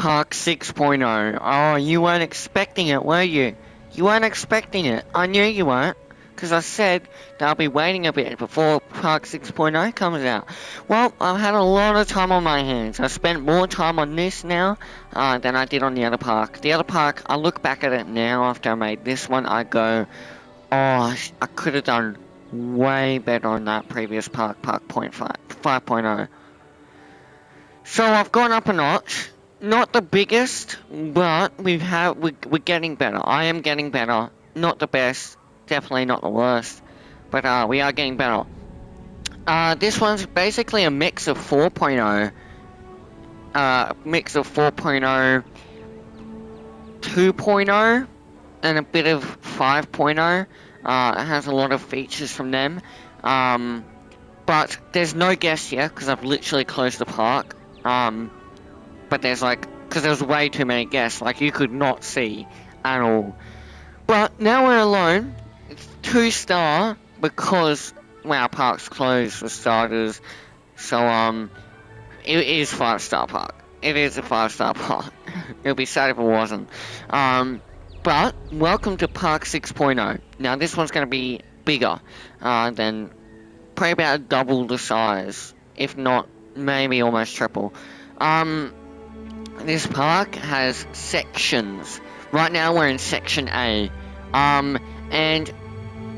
Park 6.0. Oh, you weren't expecting it, were you? You weren't expecting it. I knew you weren't. Because I said that I'll be waiting a bit before Park 6.0 comes out. Well, I've had a lot of time on my hands. I spent more time on this now than I did on the other park. The other park, I look back at it now after I made this one, I go, oh, I could have done way better on that previous park, Park 5.0. So I've gone up a notch. Not the biggest, but we're getting better. I am getting better. Not the best, definitely not the worst, but we are getting better. This one's basically a mix of 4.0, mix of 4.0, 2.0, and a bit of 5.0. It has a lot of features from them, but there's no guests yet because I've literally closed the park. But there's because there's way too many guests, you could not see at all. But now we're alone. It's 2-star because our park's closed for starters. So it is 5-star park. It is a 5-star park. It would be sad if it wasn't. But welcome to Park 6.0. Now this one's going to be bigger than probably about double the size, if not maybe almost triple. This park has sections. Right now we're in section A. And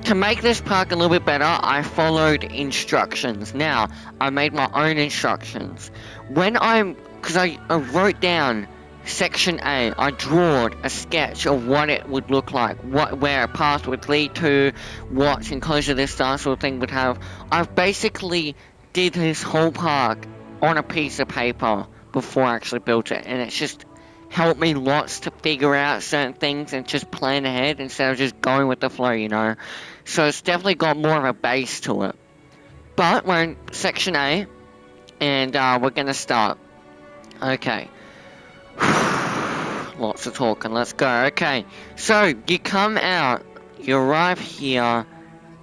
to make this park a little bit better, I followed instructions. Now, I made my own instructions. Because I wrote down section A, I drawed a sketch of what it would look like, where a path would lead to, what enclosure this dinosaur thing would have. I've basically did this whole park on a piece of paper before I actually built it, and it's just helped me lots to figure out certain things and just plan ahead instead of just going with the flow, you know. So it's definitely got more of a base to it. But we're in section A, and we're gonna start. Okay. Lots of talking, let's go. Okay, so you come out, you arrive here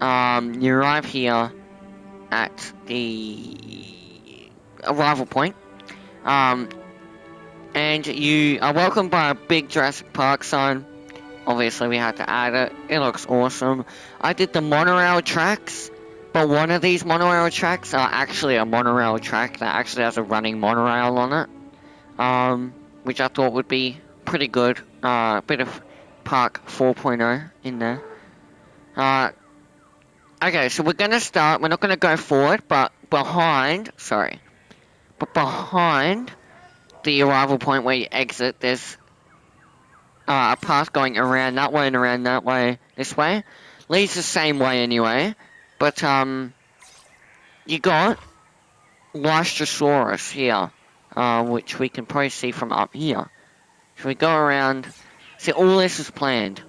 at the arrival point. And you are welcomed by a big Jurassic Park sign. Obviously we had to add it. It looks awesome. I did the monorail tracks, but one of these monorail tracks are actually a monorail track that actually has a running monorail on it. Which I thought would be pretty good. A bit of Park 4.0 in there. Okay, so we're gonna start. We're not gonna go forward, but behind the arrival point where you exit, there's a path going around that way and around that way, this way. Leads the same way anyway, but you got Lystrosaurus here, which we can probably see from up here. So we go around, see all this is planned.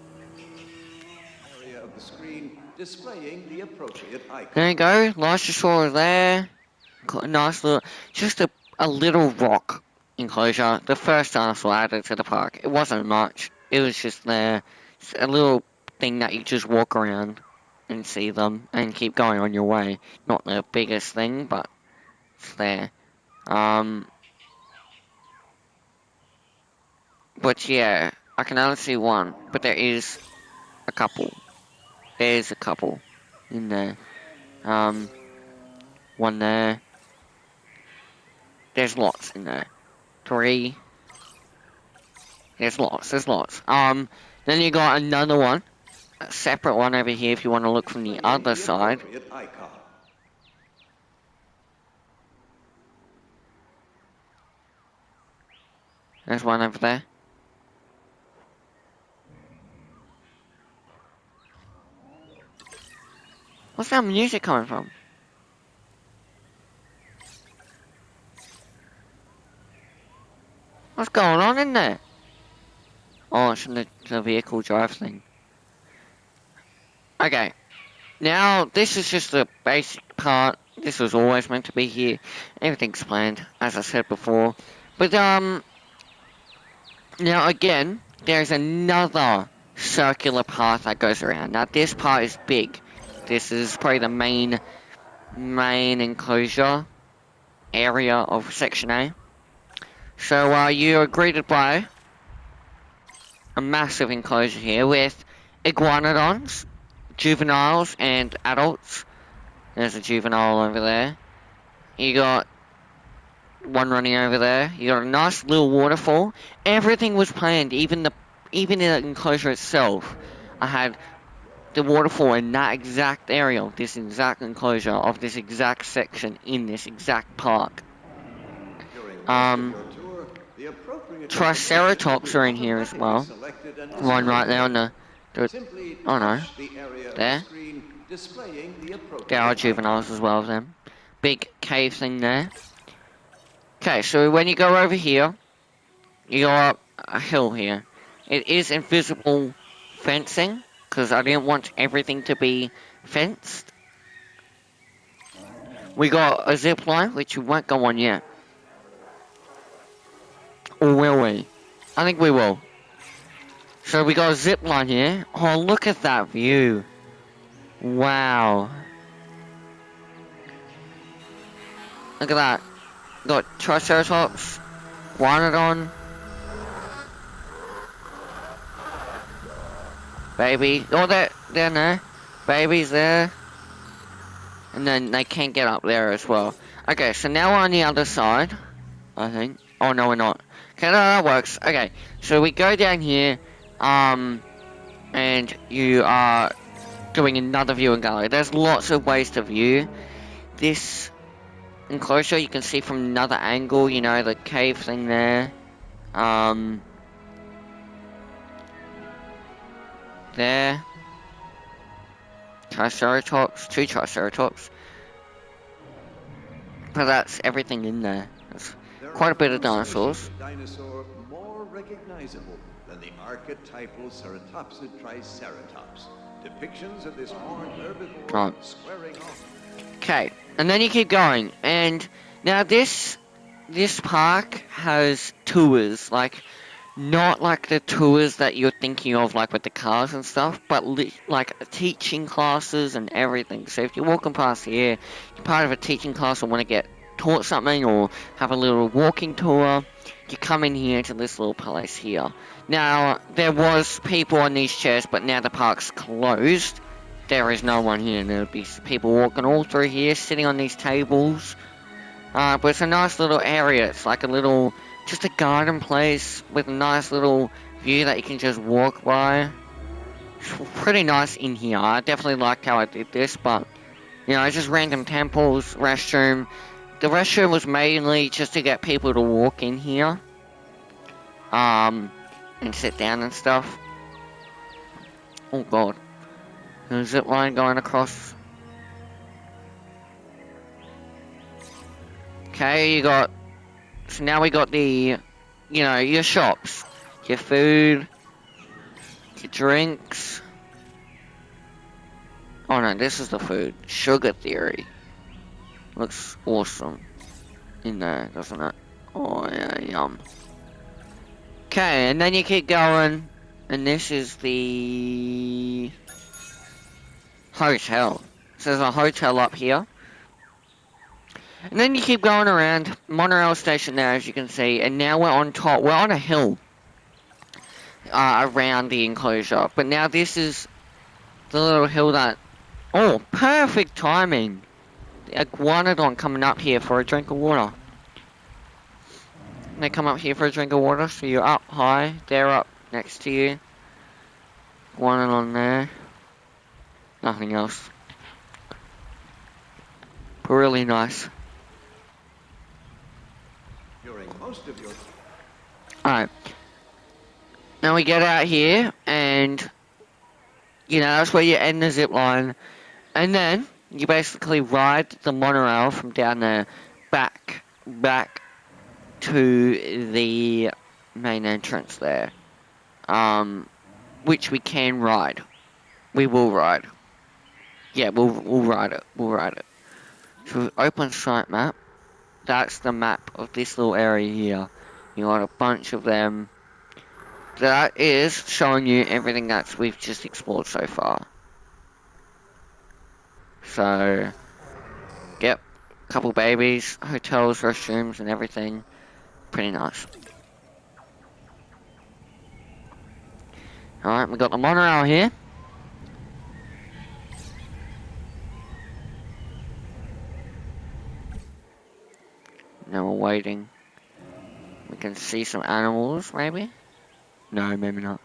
Area of the screen displaying the appropriate icon. There you go, Lystrosaurus there. Got a nice little, just a little rock enclosure. The first dinosaur added to the park. It wasn't much. It was just there. It's a little thing that you just walk around and see them and keep going on your way. Not the biggest thing, but it's there. But yeah, I can only see one. But there is a couple. There's a couple in there. One there. There's lots in there. 3. There's lots. Then you got another one. A separate one over here if you want to look from the other side. There's one over there. What's that music coming from? What's going on in there? Oh, it's from the vehicle drive thing. Okay. Now, this is just the basic part. This was always meant to be here. Everything's planned, as I said before. But, now again, there's another circular path that goes around. Now, this part is big. This is probably the main enclosure area of Section A. So you are greeted by a massive enclosure here with iguanodons, juveniles, and adults. There's a juvenile over there. You got one running over there. You got a nice little waterfall. Everything was planned, even the enclosure itself. I had the waterfall in that exact area of this exact enclosure of this exact section in this exact park. During most of your tour, the appropriate Triceratops are in here as well. selected and One right there on the Simply oh no, touch the area of the there. screen displaying the There are appropriate juveniles as well of them. Big cave thing there. Okay, so when you go over here, you go up a hill here. It is invisible fencing, because I didn't want everything to be fenced. We got a zip line, which we won't go on yet. Or will we? I think we will. So we got a zip line here. Oh, look at that view. Wow. Look at that. Got Triceratops, Guanodon, baby. Oh, they're there. Baby's there. And then they can't get up there as well. Okay, so now we're on the other side, I think. Oh, no, we're not. Okay, no, that works. Okay, so we go down here, and you are doing another viewing gallery. There's lots of ways to view this enclosure. You can see from another angle, you know, the cave thing there. There. Triceratops, two Triceratops. But that's everything in there. That's quite a bit of dinosaurs. Dinosaur more recognizable than the archetypal ceratopsid triceratops. Depictions of this horned herbivore squaring off. Okay, and then you keep going, and now this park has tours, like not like the tours that you're thinking of, like with the cars and stuff, but like teaching classes and everything. So if you're walking past here, you're part of a teaching class or want to get taught something or have a little walking tour, you come in here to this little place here. Now, there was people on these chairs, but now the park's closed. There is no one here. There'll be people walking all through here, sitting on these tables. But it's a nice little area. It's like a little, just a garden place with a nice little view that you can just walk by. It's pretty nice in here. I definitely liked how I did this, but, you know, just random temples, restroom. The restroom was mainly just to get people to walk in here. And sit down and stuff. Oh god. There's a zip line going across. Okay, you got... So now we got the... You know, your shops. Your food. Your drinks. Oh no, this is the food. Sugar theory. Looks awesome. In there, doesn't it? Oh yeah, yum. Okay, and then you keep going. And this is the... hotel. So there's a hotel up here. And then you keep going around, monorail station there as you can see, and now we're on top, we're on a hill around the enclosure. But now this is the little hill that, oh, perfect timing. The iguanodon coming up here for a drink of water. They come up here for a drink of water, so you're up high, they're up next to you. Iguanodon there. Nothing else. But really nice. Most of your... Alright. Now we get out here, and, you know, that's where you end the zip line. And then, you basically ride the monorail from down there back to the main entrance there. Which we can ride. We will ride. Yeah, we'll ride it. We'll ride it. So open site map. That's the map of this little area here. You got a bunch of them. That is showing you everything that we've just explored so far. So, yep, couple babies, hotels, restrooms, and everything. Pretty nice. Alright, we got the monorail here. Now we're waiting. We can see some animals, maybe? No, maybe not.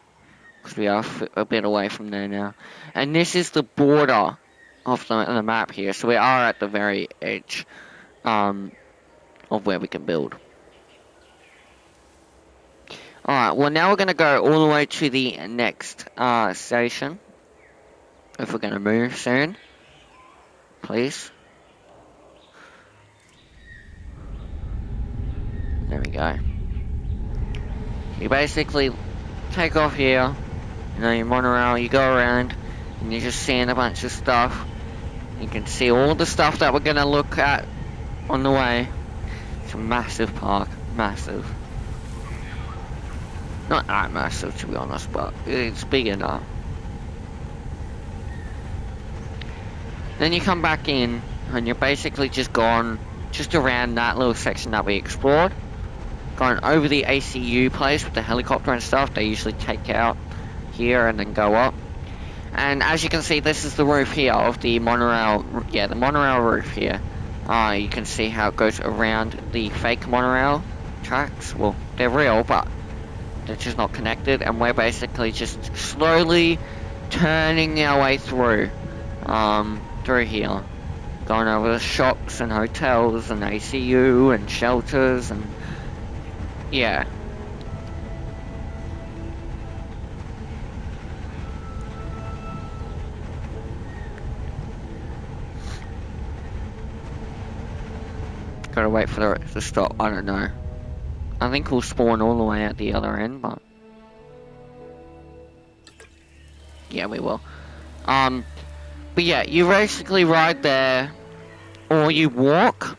Because we are a bit away from there now. And this is the border of the map here. So we are at the very edge of where we can build. Alright, well now we're going to go all the way to the next station. If we're going to move soon. Please. There we go. You basically take off here, you know, your monorail, you go around, and you're just seeing a bunch of stuff. You can see all the stuff that we're gonna look at on the way. It's a massive park, massive. Not that massive, to be honest, but it's big enough. Then you come back in, and you're basically just gone just around that little section that we explored. Going over the ACU place with the helicopter and stuff. They usually take out here and then go up. And as you can see, this is the roof here of the monorail. Yeah, the monorail roof here. You can see how it goes around the fake monorail tracks. Well, they're real, but they're just not connected. And we're basically just slowly turning our way through here. Going over the shops and hotels and ACU and shelters and yeah. Gotta wait for it to stop, I don't know. I think we'll spawn all the way at the other end, but yeah, we will. But yeah, you basically ride there, or you walk.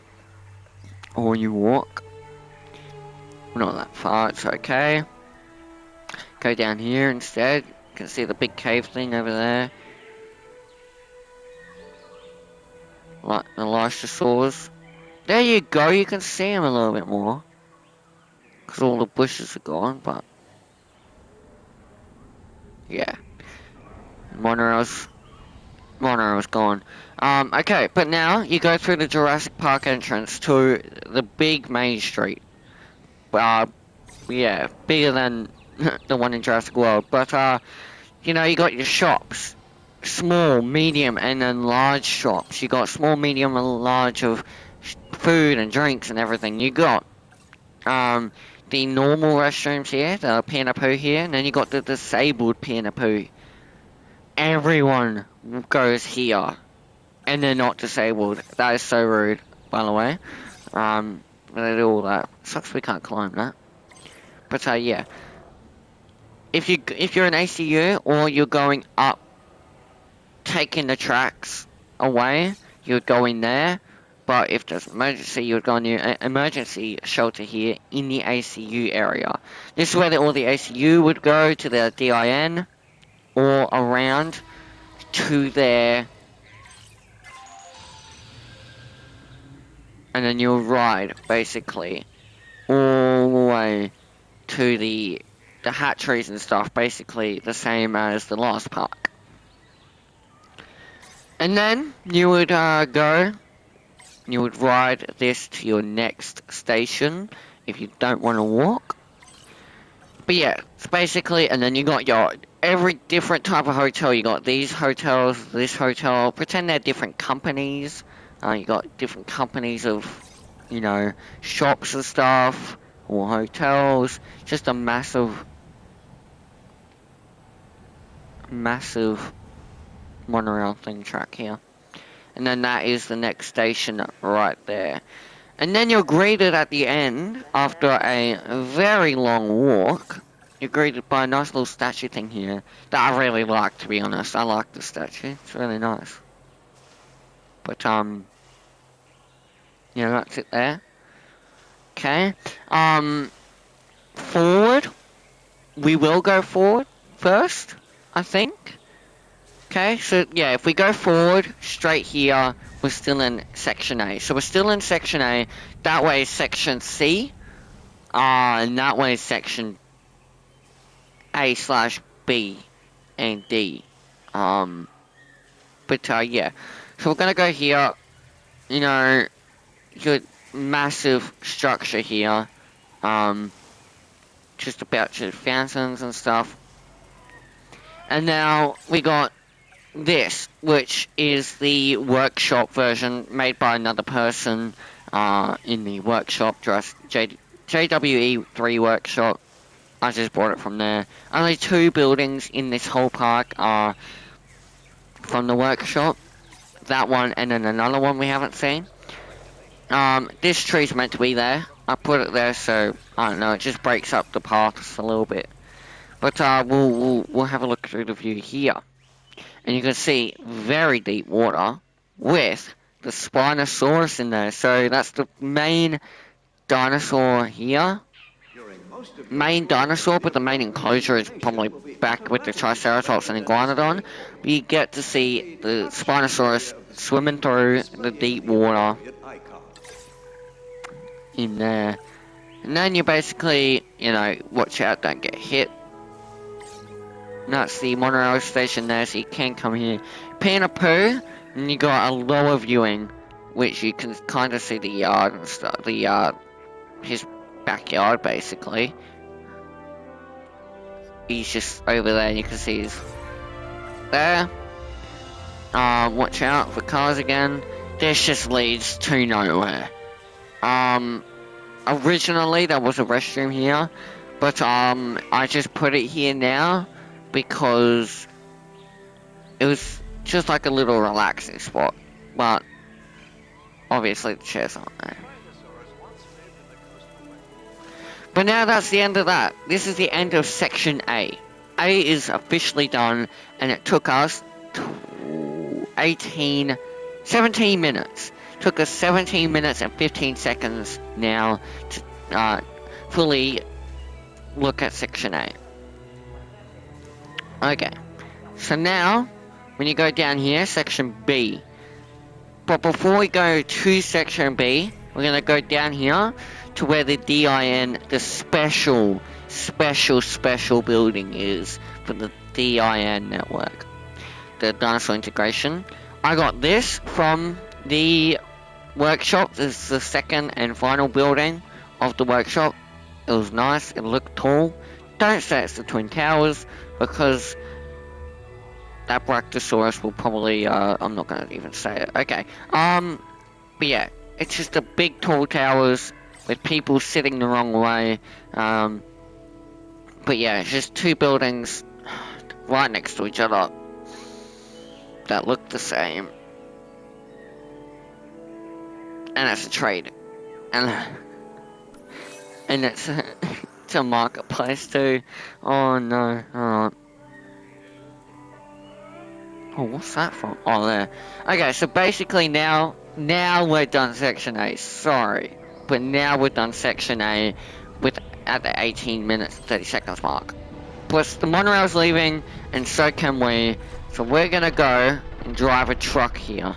Not that far, it's okay. Go down here instead. You can see the big cave thing over there. Like the Lysosaurs. There you go, you can see them a little bit more. Because all the bushes are gone, but yeah. Monorail's gone. Okay, but now you go through the Jurassic Park entrance to the big main street. Yeah, bigger than the one in Jurassic World. But, you know, you got your shops. Small, medium, and then large shops. You got small, medium, and large of food and drinks and everything. You got, the normal restrooms here, the Pee and a Poo here, and then you got the disabled Pee and a Poo. Everyone goes here, and they're not disabled. That is so rude, by the way. They do all that. Sucks we can't climb that. But yeah, if you're an ACU or you're going up, taking the tracks away, you'd go in there. But if there's an emergency, you would go in your emergency shelter here in the ACU area. This is where all the ACU would go to the DIN or around to there. And then you'll ride, basically, all the way to the hatcheries and stuff, basically the same as the last park. And then you would you would ride this to your next station if you don't want to walk. But yeah, it's basically, and then you got your every different type of hotel. You got these hotels, this hotel. Pretend they're different companies. You got different companies of, you know, shops and stuff, or hotels. Just a massive monorail thing track here. And then that is the next station right there. And then you're greeted at the end, after a very long walk, you're greeted by a nice little statue thing here, that I really like, to be honest. I like the statue, it's really nice. But, yeah, that's it there. Okay, forward. We will go forward first, I think. Okay, so yeah, if we go forward, straight here, we're still in Section A. So we're still in Section A, that way is Section C. And that one is section A/B and D. Yeah. So we're gonna go here. You know, your massive structure here. Just about your fountains and stuff. And now we got this, which is the workshop version made by another person in the workshop, JWE3 workshop. I just bought it from there. Only 2 buildings in this whole park are from the workshop. That one and then another one we haven't seen. This tree's meant to be there. I put it there so, I don't know, it just breaks up the paths a little bit. But we'll have a look through the view here. And you can see very deep water with the Spinosaurus in there. So that's the main dinosaur here. Main dinosaur, but the main enclosure is probably back with the Triceratops and Iguanodon. But you get to see the Spinosaurus swimming through the deep water in there. And then you basically, you know, watch out, don't get hit. And that's the monorail station there, so you can come here. Poo, and you got a lower viewing, which you can kind of see the yard and stuff. The yard, his backyard, basically. He's just over there, and you can see he's there. Watch out for cars again. This just leads to nowhere. Originally there was a restroom here, but I just put it here now because it was just like a little relaxing spot. But obviously the chairs aren't there. But now that's the end of that. This is the end of section A. A is officially done, and it took us 17 minutes. Took us 17 minutes and 15 seconds now to fully look at section A. Okay, so now when you go down here, section B. But before we go to section B, we're going to go down here to where the DIN, the special building is for the DIN network, the dinosaur integration. I got this from the workshop. This is the second and final building of the workshop. It was nice, it looked tall. Don't say it's the Twin Towers, because that Brachiosaurus will probably, I'm not gonna even say it. Okay, but yeah, it's just the big tall towers with people sitting the wrong way. But yeah, it's just 2 buildings right next to each other that look the same. And it's a trade. And it's it's a marketplace too. Oh no, alright. Oh, what's that from? Oh, there. Okay, so basically now we're done section A. Sorry. But now we're done section A at the 18 minutes 30 seconds mark. Plus the monorail's leaving, and so can we. So we're gonna go and drive a truck here.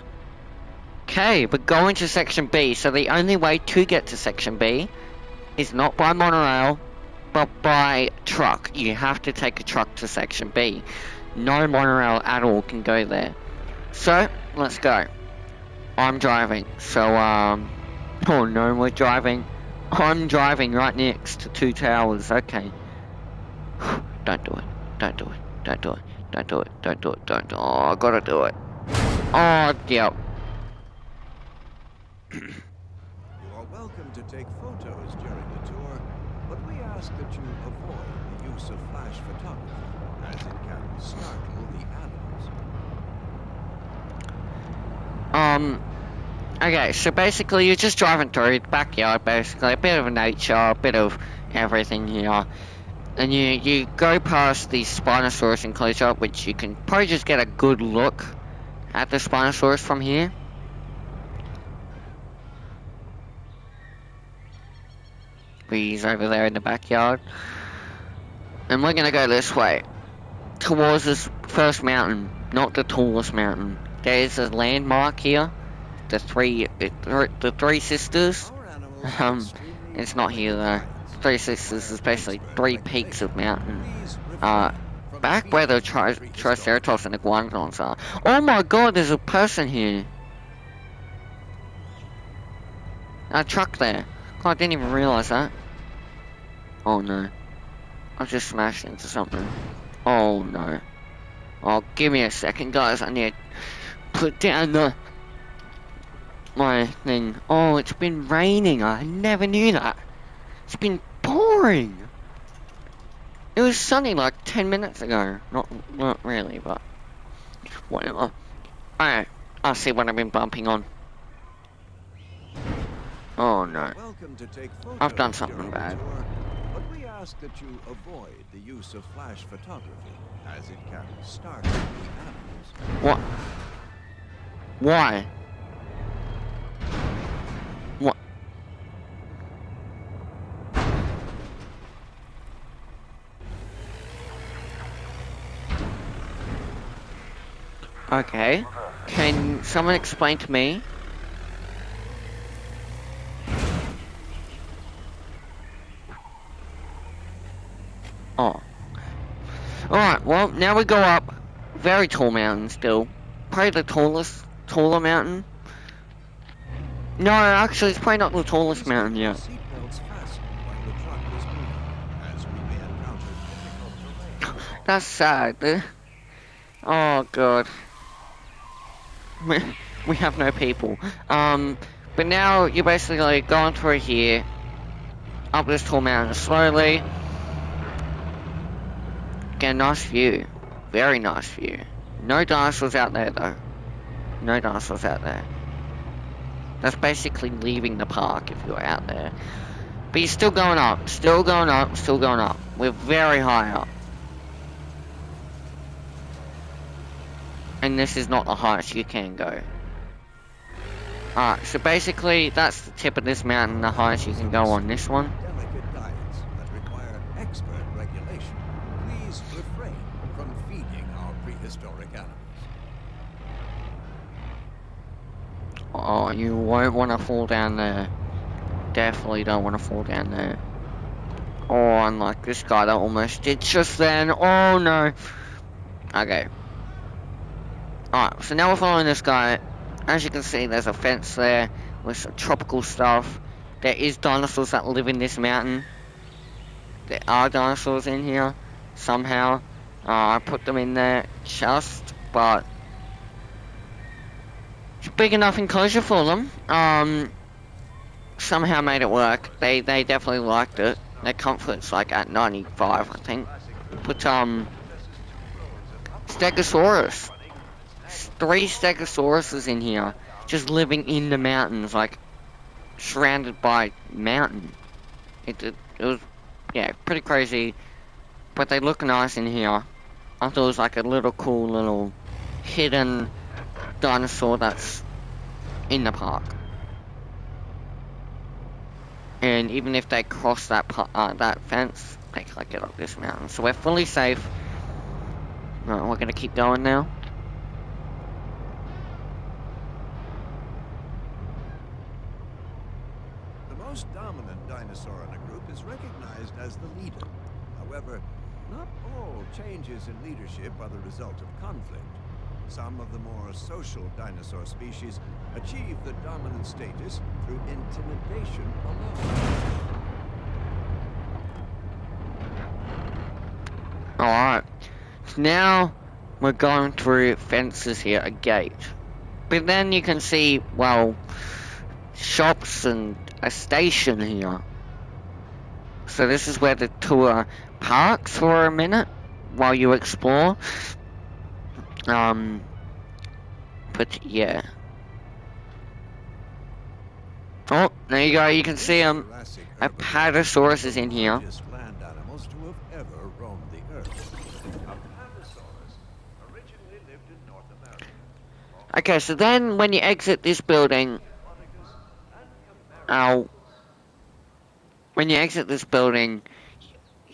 Okay, we're going to section B. So the only way to get to section B is not by monorail, but by truck. You have to take a truck to section B. No monorail at all can go there. So, let's go. I'm driving. So, oh no, we're driving. I'm driving right next to 2 towers. Okay. Don't do it. Don't do it. Don't do it. Don't do it. Don't do it. Don't do it. Oh, I gotta do it. Oh, yep. You are welcome to take photos during the tour, but we ask that you avoid the use of flash photography, as it can startle the animals. Okay, so basically you're just driving through the backyard, basically, a bit of nature, a bit of everything here. And you go past the Spinosaurus enclosure, which you can probably just get a good look at the Spinosaurus from here. He's over there in the backyard. And we're gonna go this way, towards this first mountain, not the tallest mountain. There's a landmark here, the three sisters. It's not here though. Three Sisters is basically three peaks of mountain. Back where the Triceratops and Iguanodons are. Oh my god, there's a person here. A truck there. God, I didn't even realize that. Oh no. I just smashed into something. Oh no. Oh, give me a second, guys. I need to put down my thing. Oh, it's been raining. I never knew that. It's been pouring. It was sunny like 10 minutes ago. Not really, but whatever. Alright, I'll see what I've been bumping on. Oh no. I've done something bad. But we ask that you avoid the use of flash photography, as it can startle the animals. What? Why? What? Okay. Can someone explain to me? Oh. Alright, well, now we go up. Very tall mountain still. Probably the taller mountain. No, actually, it's probably not the tallest mountain yet. That's sad. Oh, God. We have no people. But now you're basically going through here. Up this tall mountain slowly. Get a nice view. Very nice view. No dinosaurs out there, though. No dinosaurs out there. That's basically leaving the park if you're out there. But you're still going up. Still going up. Still going up. We're very high up. And this is not the highest you can go. Alright, so basically that's the tip of this mountain, the highest you can go on this one. Delicate diets that require expert regulation. Please refrain from feeding our prehistoric animals. Oh, you won't want to fall down there. Definitely don't want to fall down there. Oh, unlike this guy that almost did just then. Oh no. Okay. Alright, so now we're following this guy. As you can see, there's a fence there with some tropical stuff. There is dinosaurs that live in this mountain. There are dinosaurs in here, somehow. I put them in there just, but it's a big enough enclosure for them. Somehow made it work. They definitely liked it. Their comfort's like at 95, I think. Put Stegosaurus. 3 Stegosauruses in here, just living in the mountains, like surrounded by mountain. It was, yeah, pretty crazy, but they look nice in here. I thought it was like a little cool little hidden dinosaur that's in the park. And even if they cross that fence, they can't get up this mountain. So we're fully safe. Right, we're gonna keep going now. The most dominant dinosaur in a group is recognized as the leader. However, not all changes in leadership are the result of conflict. Some of the more social dinosaur species achieve the dominant status through intimidation alone. Alright, so now we're going through fences here, a gate. But then you can see, well, shops and a station here. So this is where the tour parks for a minute while you explore. But yeah. Oh, there you go, you can see a Apatosaurus is in here. Land animals to have ever roamed the earth. Apatosaurus originally lived in North America. Okay, so then when you exit this building,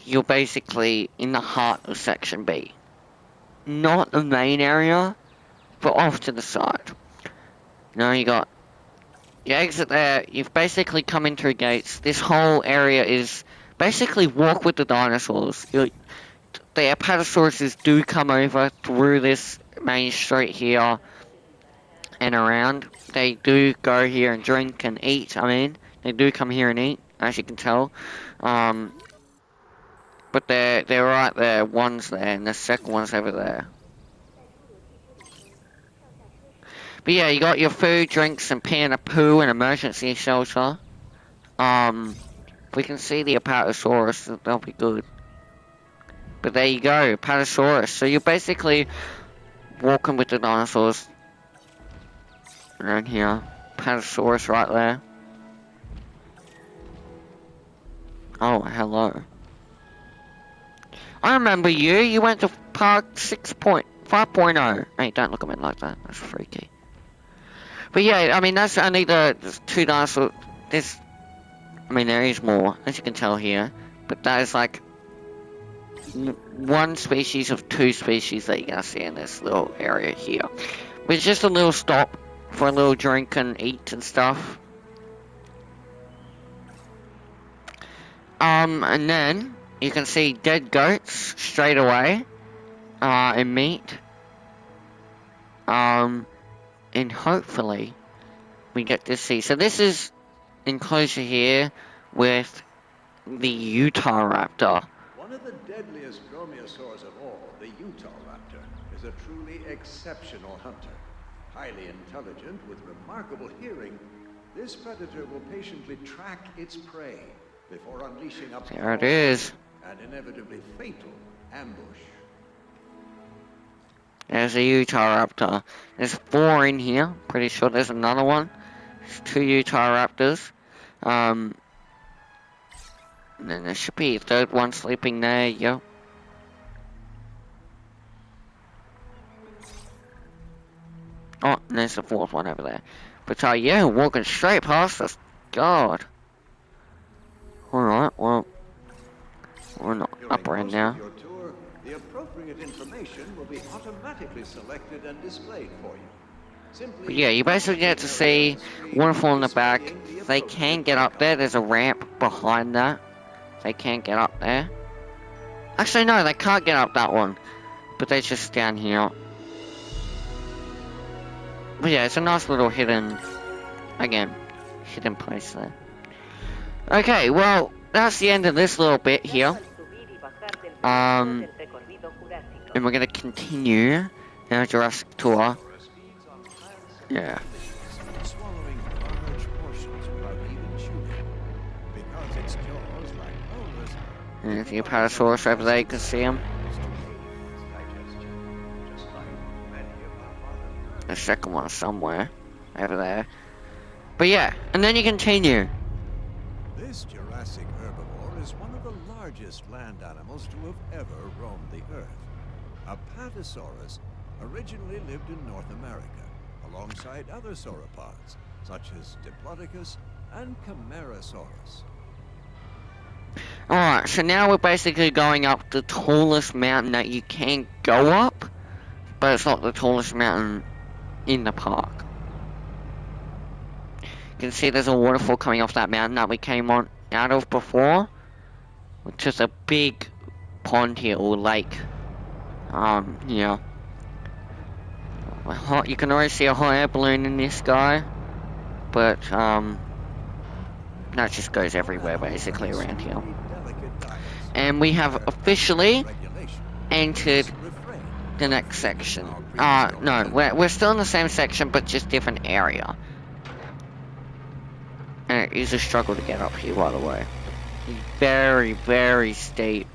you're basically in the heart of Section B. Not the main area, but off to the side. Now you exit there, you've basically come in through gates. This whole area is basically walk with the dinosaurs. The apatosauruses do come over through this main street here and around. They do go here and drink and eat. I mean, they do come here and eat, as you can tell. But they're right there. One's there, and the second one's over there. But yeah, you got your food, drinks, and pee and a poo and emergency shelter. If we can see the apatosaurus, that'll be good. But there you go, apatosaurus. So you're basically walking with the dinosaurs around here. Apatosaurus right there. Oh, hello. I remember you. You went to Park 5.0. Hey, don't look at me like that. That's freaky. But yeah, I mean, that's only the two dinosaurs. I mean, there is more, as you can tell here. But that is like one species of two species that you're going to see in this little area here. But it's just a little stop for a little drink and eat and stuff. And then you can see dead goats straight away, and meat. And hopefully we get to see. So this is enclosure here with the Utah raptor. One of the deadliest dromaeosaurs of all, the Utah raptor, is a truly exceptional hunter. Highly intelligent with remarkable hearing, this predator will patiently track its prey before unleashing a There it is. and inevitably fatal ambush. There's a Utah raptor. There's 4 in here. Pretty sure there's another one. There's 2 Utah raptors. And then there should be a third one sleeping there. Yep. Oh, and there's the 4th one over there. But yeah, walking straight past us. God. Alright, well, we're not up right now. The appropriate information will be automatically selected and displayed for you. But yeah, you basically get to see Waterfall in the back. They can get up there. There's a ramp behind that. They can get up there. Actually, no, they can't get up that one. But they're just down here. But yeah, it's a nice little hidden place there. Okay, well, that's the end of this little bit here. And we're gonna continue our Jurassic tour. Yeah. Swallowing large portions without even chewing. Because its jaws, like molars, And there's the Apatosaurus over there, you can see him. The second one somewhere over there. But yeah, and then you continue. This Jurassic herbivore is one of the largest land animals to have ever roamed the Earth. Apatosaurus originally lived in North America, alongside other sauropods, such as Diplodocus and Camarasaurus. Alright, so now we're basically going up the tallest mountain that you can go up, but it's not the tallest mountain in the park. You can see there's a waterfall coming off that mountain that we came out of before, which is a big pond here, or lake. Yeah. You can already see a hot air balloon in this guy, but that just goes everywhere basically around here. And we have officially entered the next section. No, we're still in the same section, but just different area. And it is a struggle to get up here, by the way. Very, very steep.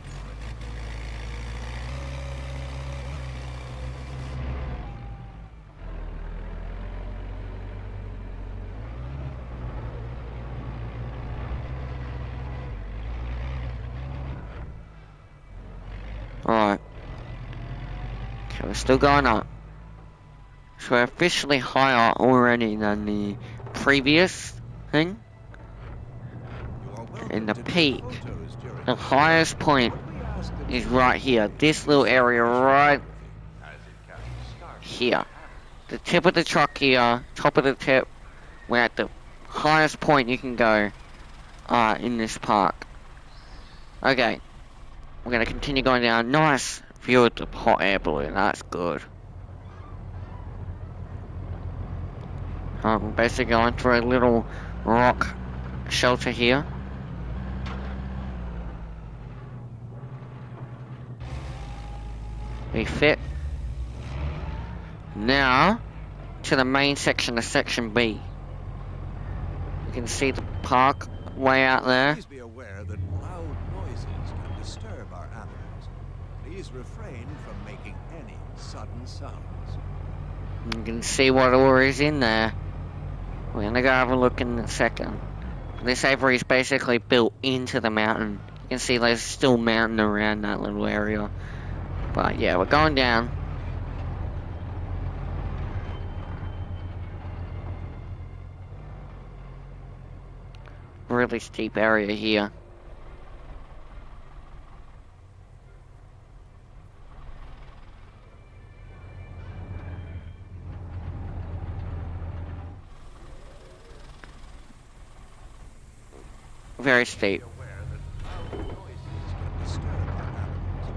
Alright. Okay, we're still going up. So we're officially higher already than the previous thing. In the peak, the highest point is right here. This little area right here. The tip of the truck here, top of the tip. We're at the highest point you can go in this park. Okay. We're gonna continue going down. Nice view of the hot air balloon. That's good. I'm basically going through a little rock shelter here. We fit. Now, to the main section of Section B. You can see the park way out there. Please be aware that loud noises can disturb our animals. Please refrain from making any sudden sounds. You can see what all is in there. We're gonna go have a look in a second. This aviary is basically built into the mountain. You can see there's still mountain around that little area. But yeah, we're going down. Really steep area here. Very steep. Be aware that loud noises can disturb our animals.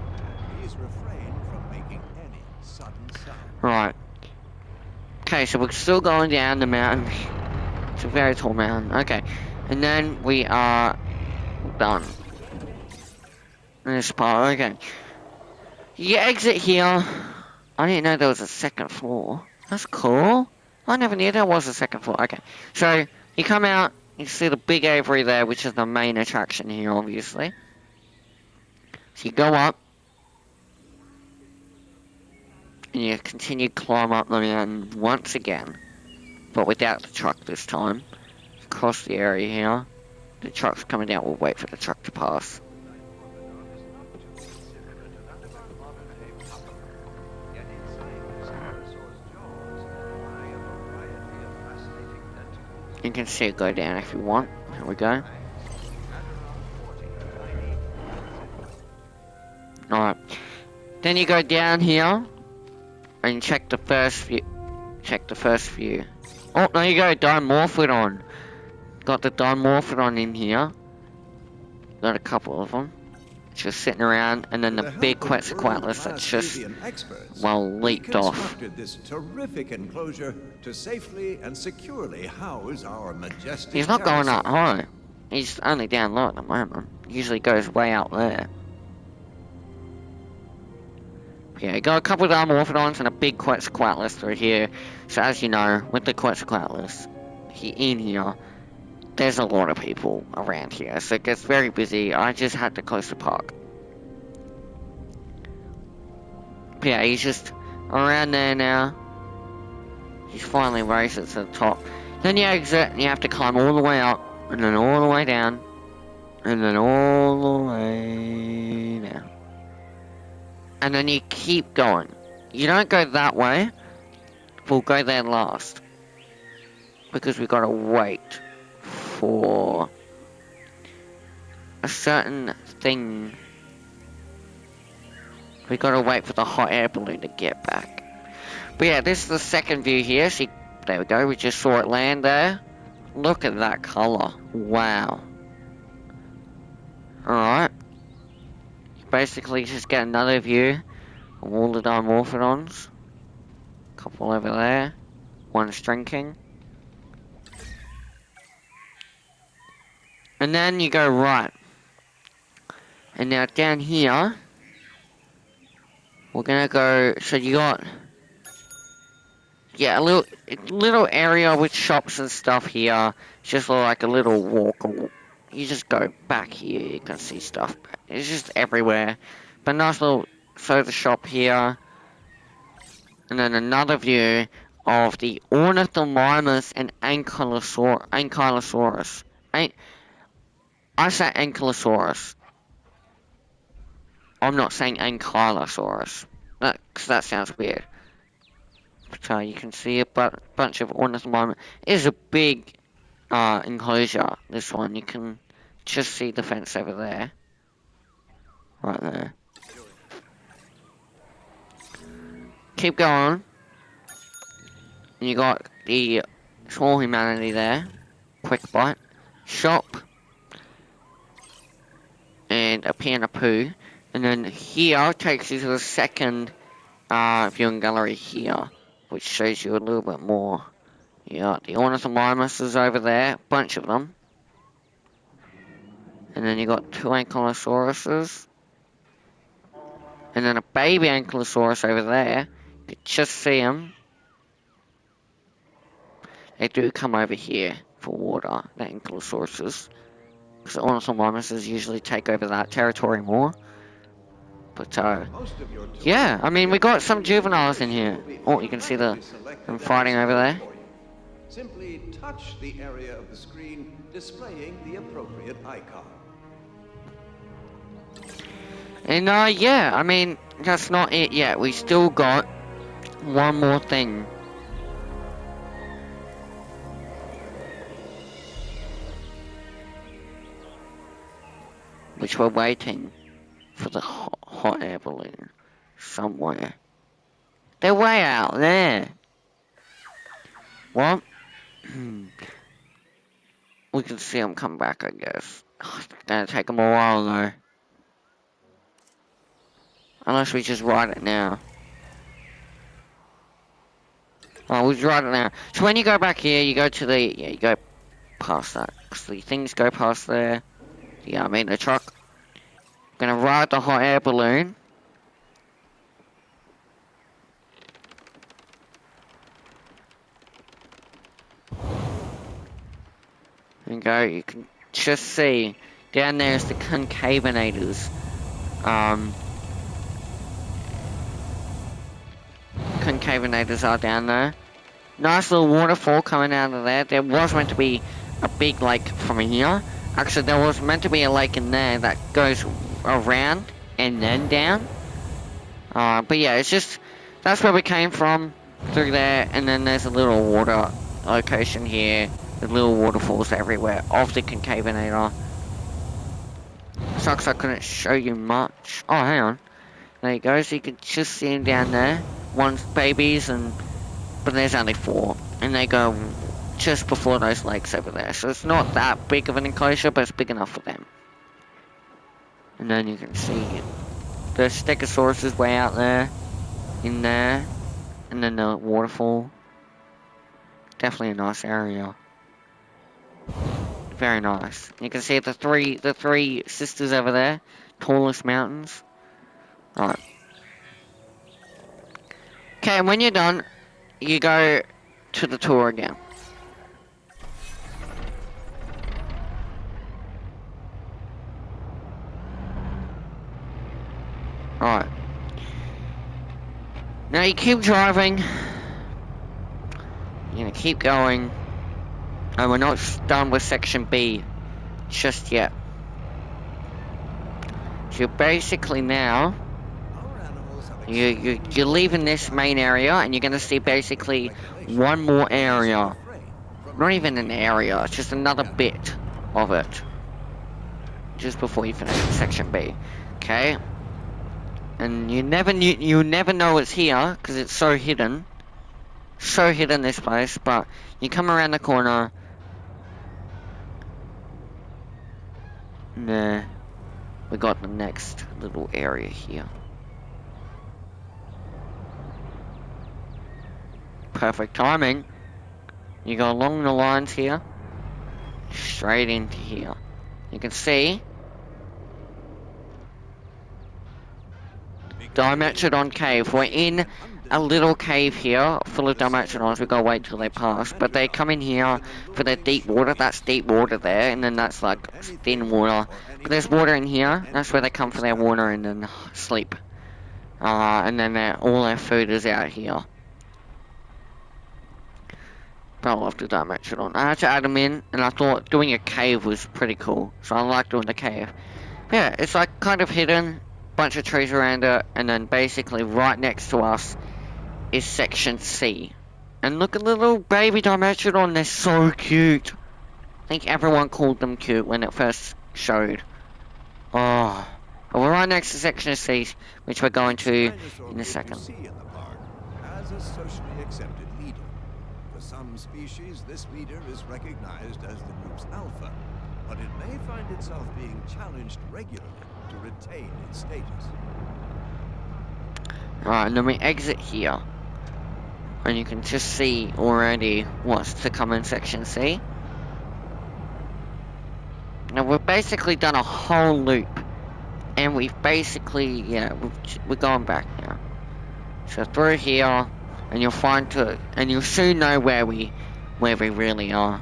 Please refrain from making any sudden sounds. Right. Okay, so we're still going down the mountain. It's a very tall mountain. Okay. And then we are done. This part, okay. You exit here. I didn't know there was a second floor. That's cool. I never knew there was a second floor. Okay. So, you come out, you see the big aviary there, which is the main attraction here, obviously. So you go up. And you continue to climb up the mountain once again. But without the truck this time. Across the area here. The truck's coming down, we'll wait for the truck to pass. You can see it go down if you want. Here we go. Alright. Then you go down here. And check the first view. Check the first view. Oh, there you go, dimorphism. Got the dimorphism in here. Got a couple of them. Just sitting around, and then the big Quetzalcoatlus that's just, well, leaped off. Constructed this terrific enclosure to safely and securely house our majestic. He's not going up high. He's only down low at the moment. Usually goes way out there. Yeah, you got a couple of dimorphisms and a big Quetzalcoatlus through here. So as you know, with the Quetzalcoatlus in here, there's a lot of people around here, so it gets very busy. I just had to close the park. But yeah, he's just around there now. He's finally raised it to the top. Then you exit, and you have to climb all the way up, and then all the way down, and then all the way down. And then you keep going. You don't go that way. We'll go there last. Because we gotta wait for a certain thing. We gotta wait for the hot air balloon to get back. But yeah, this is the second view here. See, there we go. We just saw it land there. Look at that color. Wow. Alright. Basically, just get another view of all the dimorphisms. Couple over there. One's drinking. And then you go right. And now down here, we're gonna go, so you got, yeah, a little area with shops and stuff here. It's just like a little walk. You just go back here, you can see stuff. It's just everywhere. But nice little soda shop here. And then another view of the Ornithomimus and Ankylosaurus. I say Ankylosaurus. I'm not saying Ankylosaurus. Because that sounds weird. So you can see a bunch of Ornithomimus. It is a big enclosure, this one. You can just see the fence over there. Right there. Keep going. And you got the small humanity there. Quick bite. Shop. And a pee and a poo. And then here takes you to the second viewing gallery here, which shows you a little bit more. Yeah, the ornithomimosuses over there, bunch of them. And then you got two ankylosauruses. And then a baby ankylosaurus over there. You can just see them. They do come over here for water, the ankylosauruses. Because the ornithomimosuses usually take over that territory more. But, yeah, I mean, we got some juveniles in here. Oh, you can see them fighting over there. Simply touch the area of the screen displaying the appropriate icon. And, yeah, I mean, that's not it yet. We still got one more thing. Which we're waiting for the hot air balloon somewhere. They're way out there. What? We can see them come back, I guess. It's gonna take them a while though. Unless we just ride it now. Oh, we just ride it now. So when you go back here, you go to the... Yeah, you go past that. Because the things go past there. Yeah, I mean the truck. Gonna ride the hot air balloon. There you go, you can just see down there is the concavenators. Concavenators are down there. Nice little waterfall coming out of there. There was meant to be a big lake from here. Actually, there was meant to be a lake in there that goes around and then down. But yeah, it's just, that's where we came from, through there, and then there's a little water location here. The little waterfalls everywhere of the concavenator. Sucks I couldn't show you much. Oh, hang on. There you go, so you can just see them down there. One's babies, but there's only 4. And they go just before those lakes over there. So it's not that big of an enclosure, but it's big enough for them. And then you can see the Stegosaurus is way out there. In there. And then the waterfall. Definitely a nice area. Very nice. You can see the three sisters over there. Tallest mountains. Alright. Okay, and when you're done, you go to the tour again. Alright. Now you keep driving. You're gonna keep going. And we're not done with section B just yet. So you're basically now, you're leaving this main area and you're gonna see basically one more area. Not even an area, it's just another bit of it. Just before you finish section B. Okay? And you never know it's here, because it's so hidden. So hidden, this place, but you come around the corner. Nah. We got the next little area here. Perfect timing. You go along the lines here. Straight into here. You can see Dimetrodon Cave. We're in a little cave here full of Dimetrodons. We've got to wait till they pass. But they come in here for the deep water. That's deep water there. And then that's like thin water. But there's water in here. That's where they come for their water and then sleep. And then all their food is out here. But I love the Dimetrodon. I had to add them in. And I thought doing a cave was pretty cool. So I like doing the cave. Yeah, it's like kind of hidden. Bunch of trees around it, and then basically right next to us is section C. And look at the little baby Dimetrodon, they're so cute. I think everyone called them cute when it first showed. Oh, but we're right next to section C, which we're going to in a second. As a socially accepted leader. For some species, this leader is recognized as the group's alpha. but it may find itself being challenged regularly to retain its status. Alright, and then we exit here. And you can just see already what's to come in Section C. Now we've basically done a whole loop. And we've basically, yeah, we're going back now. So through here, and you'll soon know where we really are.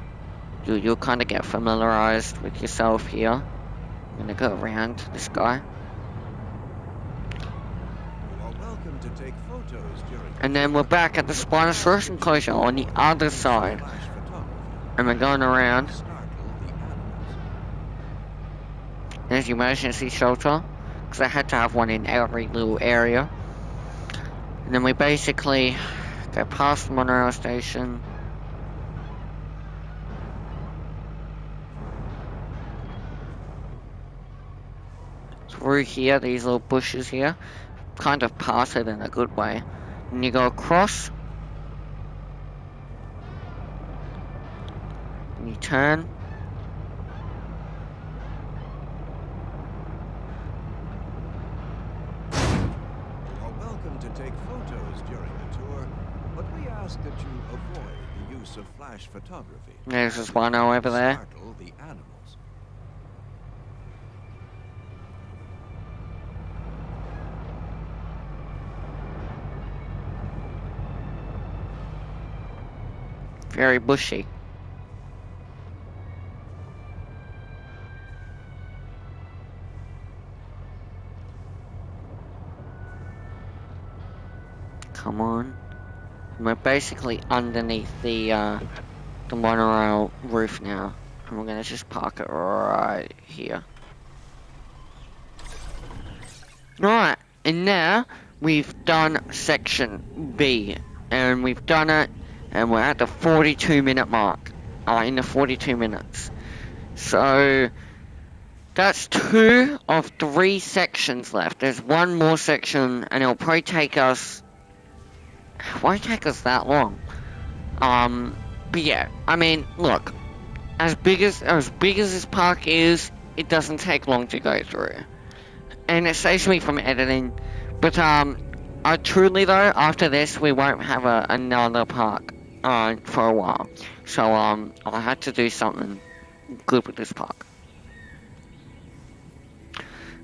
You'll kind of get familiarized with yourself here. I'm gonna go around this guy. You are welcome to take photos during. And then we're back at the Spinosaurus enclosure on the other side. Flash photography. And we're going around. Startle the animals. There's the emergency shelter, because I had to have one in every little area. And then we basically go past the monorail station. Through here, these little bushes here. Kind of past it in a good way. And you go across. And you turn. To take photos during the tour, but we ask that you avoid the use of flash photography. There's this one over there. Startle the animals. Very bushy. Come on. We're basically underneath the monorail roof now. And we're gonna just park it right here. Alright, and now we've done section B. And we've done it, and we're at the 42-minute mark. In the 42 minutes. So, that's 2 of 3 sections left. There's one more section, and it'll probably take us... It won't take us that long. But yeah, I mean, look, as big as this park is, it doesn't take long to go through, and it saves me from editing. But I truly though, after this, we won't have another park for a while. So I had to do something good with this park.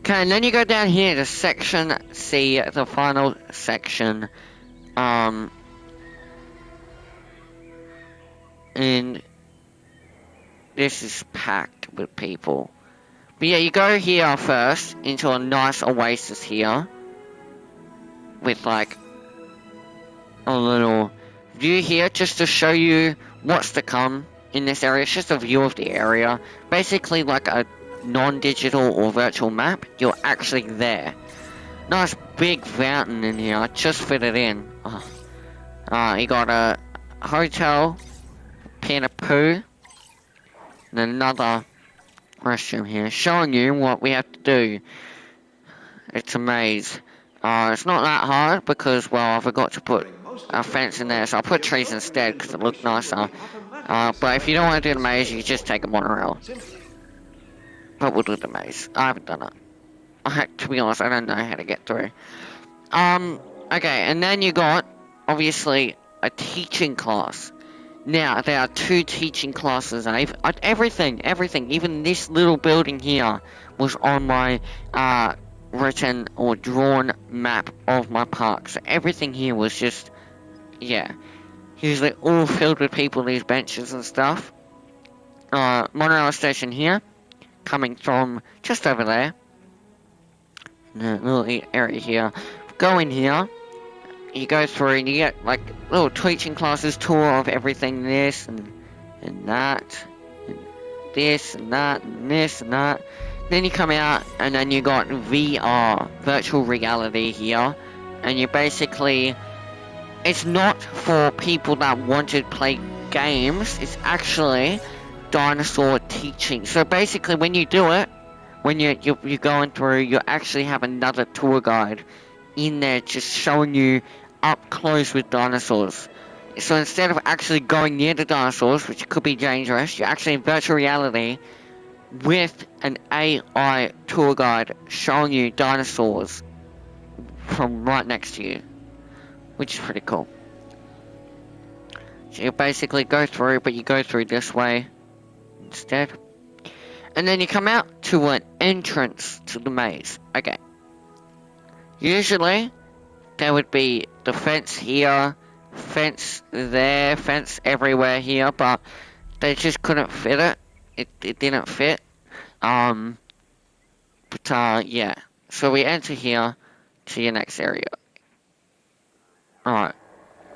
Okay, and then you go down here to section C, the final section. And this is packed with people. But yeah, you go here first into a nice oasis here with like a little view here just to show you what's to come in this area. It's just a view of the area, basically like a non-digital or virtual map. You're actually there. Nice big fountain in here. I just fit it in. You got a hotel, pan of poo, and another restroom here, showing you what we have to do. It's a maze. It's not that hard because, well, I forgot to put a fence in there, so I put trees instead because it looked nicer. But if you don't want to do the maze, you just take a monorail. But we'll do the maze. I haven't done it. To be honest, I don't know how to get through. Okay, and then you got, obviously, a teaching class. Now, there are 2 teaching classes, and everything, even this little building here, was on my, written or drawn map of my park. So everything here was just, yeah, usually all filled with people, these benches and stuff. Monorail station here, coming from just over there. The little area here. Go in here. You go through and you get like little teaching classes, tour of everything, this and that, and this and that, and this and that. Then you come out and then you got VR, virtual reality here, and you basically, it's not for people that want to play games, it's actually dinosaur teaching. So basically when you do it, when you're going through, you actually have another tour guide in there just showing you up close with dinosaurs. So instead of actually going near the dinosaurs, which could be dangerous, you're actually in virtual reality with an AI tour guide showing you dinosaurs from right next to you, which is pretty cool. So you basically go through, but you go through this way instead. And then you come out to an entrance to the maze. Okay. Usually, there would be the fence here, fence there, fence everywhere here, but they just couldn't fit it. It didn't fit. Yeah. So we enter here to your next area. Alright.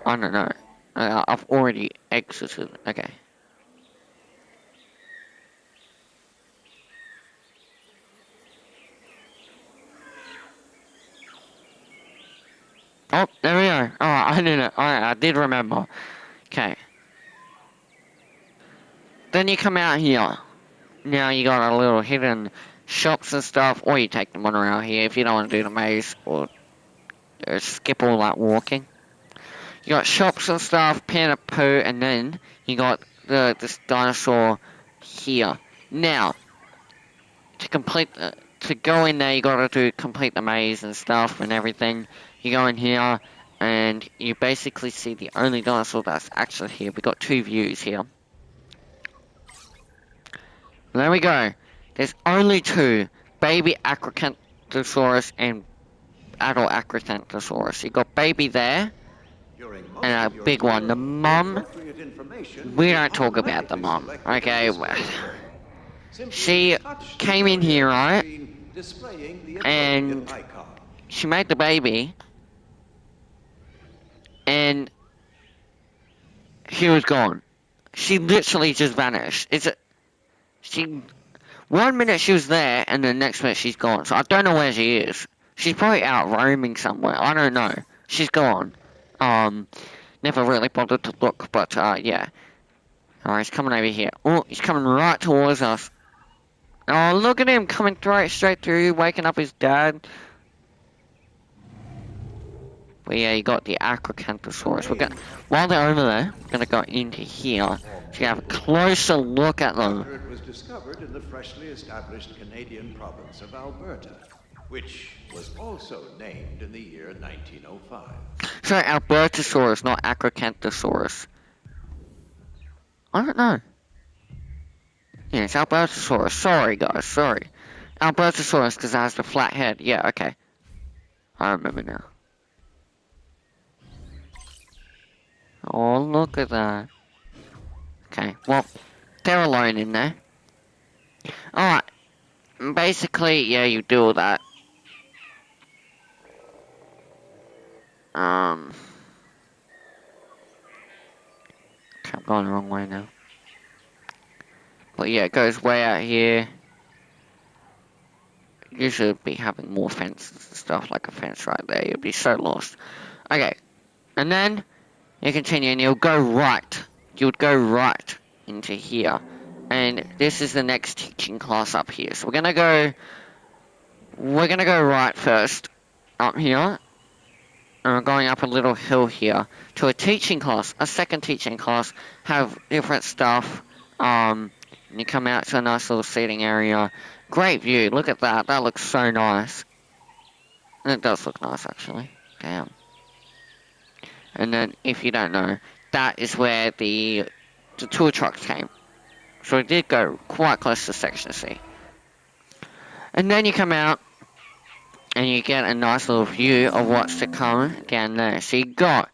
I don't know. I've already exited. Okay. Oh, there we go. Oh, I didn't know. Alright, I did remember. Okay. Then you come out here. Now you got a little hidden shops and stuff, or you take the monorail here if you don't want to do the maze, or skip all that walking. You got shops and stuff, Panda Poo, and then you got this dinosaur here. Now, to go in there, you gotta complete the maze and stuff and everything. You go in here, and you basically see the only dinosaur that's actually here. We got two views here. There we go. There's only two. Baby Acrocanthosaurus and adult Acrocanthosaurus. You got baby there, and a big one. The mum, we don't talk about the mum, okay? She came in here, right? And she made the baby, and she was gone. She literally just vanished. She 1 minute she was there, and the next minute she's gone. So I don't know where she is. She's probably out roaming somewhere. I don't know. She's gone. Never really bothered to look, but yeah. Alright, he's coming over here. Oh, he's coming right towards us. Oh, look at him coming straight through, waking up his dad. But yeah, you got the Acrocanthosaurus. While they're over there, we're gonna go into here to have a closer look at them. It was discovered in the freshly established Canadian province of Alberta, which was also named in the year 1905. Sorry, Albertosaurus, not Acrocanthosaurus. I don't know. Yeah, it's Albertosaurus. Sorry, guys, sorry. Albertosaurus, because it has the flat head. Yeah, okay. I remember now. Oh, look at that. Okay, well, they're alone in there. Alright. Basically, yeah, you do all that. Okay, I'm going the wrong way now. But yeah, it goes way out here. You should be having more fences and stuff, like a fence right there. You'll be so lost. Okay, and then you continue and you'll go right. You would go right into here. And this is the next teaching class up here. So we're gonna go right first, up here. And we're going up a little hill here to a teaching class, a second teaching class, have different stuff. And you come out to a nice little seating area. Great view, look at that, that looks so nice. And it does look nice actually, damn. And then, if you don't know, that is where the tour trucks came. So it did go quite close to Section C. And then you come out, and you get a nice little view of what's to come down there. So you got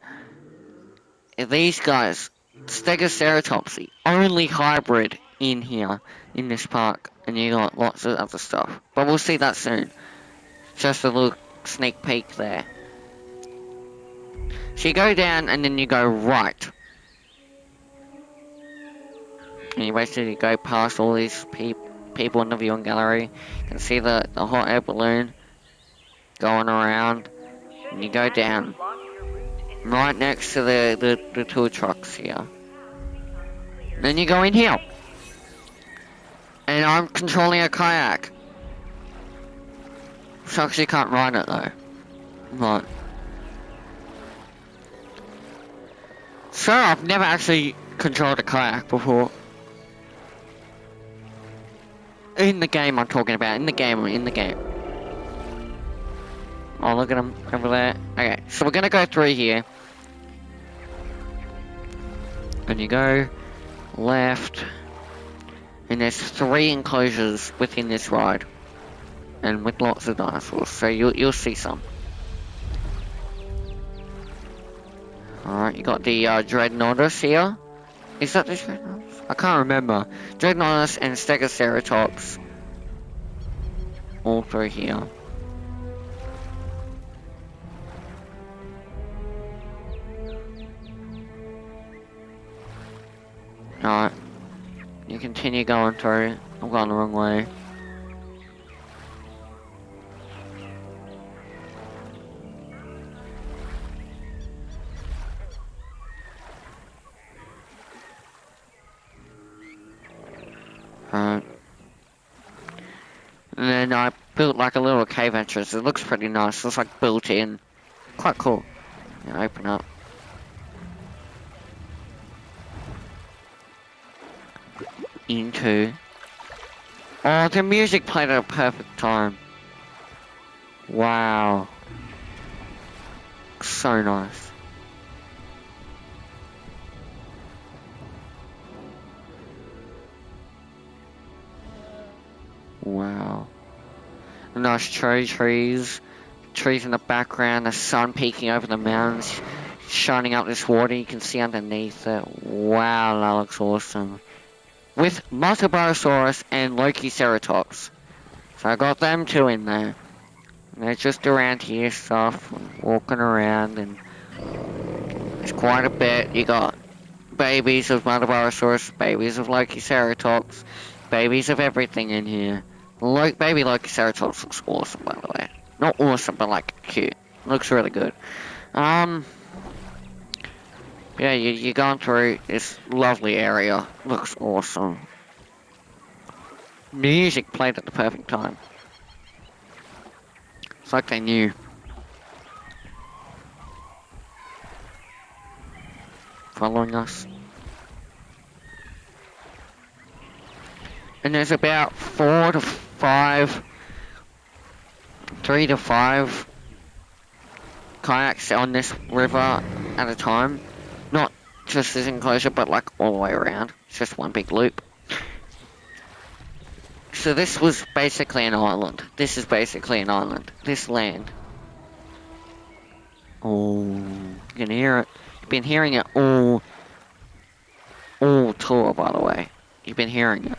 these guys, Stegoceratops, the only hybrid in here, in this park. And you got lots of other stuff. But we'll see that soon. Just a little sneak peek there. So you go down and then you go right. And you basically go past all these people in the viewing gallery. You can see the hot air balloon going around. And you go down. Right next to the tour trucks here. Then you go in here. And I'm controlling a kayak. So I actually can't ride it though. Right. So I've never actually controlled a kayak before. In the game I'm talking about, in the game. Oh, look at him over there. Okay, so we're gonna go through here. And you go left. And there's 3 enclosures within this ride. And with lots of dinosaurs, so you'll see some. Alright, you got the Dreadnoughtus here. Is that the Dreadnoughtus? I can't remember. Dreadnoughtus and Stegoceratops. All through here. Alright. You continue going through. I'm going the wrong way. Alright. And then I built like a little cave entrance. It looks pretty nice. It looks like built in. Quite cool. Yeah, open up. Into. Oh, the music played at a perfect time. Wow. So nice. Wow. Nice trees in the background, the sun peeking over the mountains, shining up this water you can see underneath it. Wow, that looks awesome. With Multiborosaurus and Lokiceratops. So I got them 2 in there. And they're just around here, stuff, walking around, and there's quite a bit. You got babies of Multiborosaurus, babies of Lokiceratops, babies of everything in here. Baby Lokiceratops looks awesome, by the way. Not awesome, but like cute. Looks really good. Yeah, you're going through this lovely area. Looks awesome. Music played at the perfect time. It's like they knew. Following us. And there's about 3 to 5 kayaks on this river at a time. Not just this enclosure, but like all the way around. It's just one big loop. So this was basically an island. This is basically an island. This land. Oh, you can hear it. You've been hearing it all tour, by the way. You've been hearing it.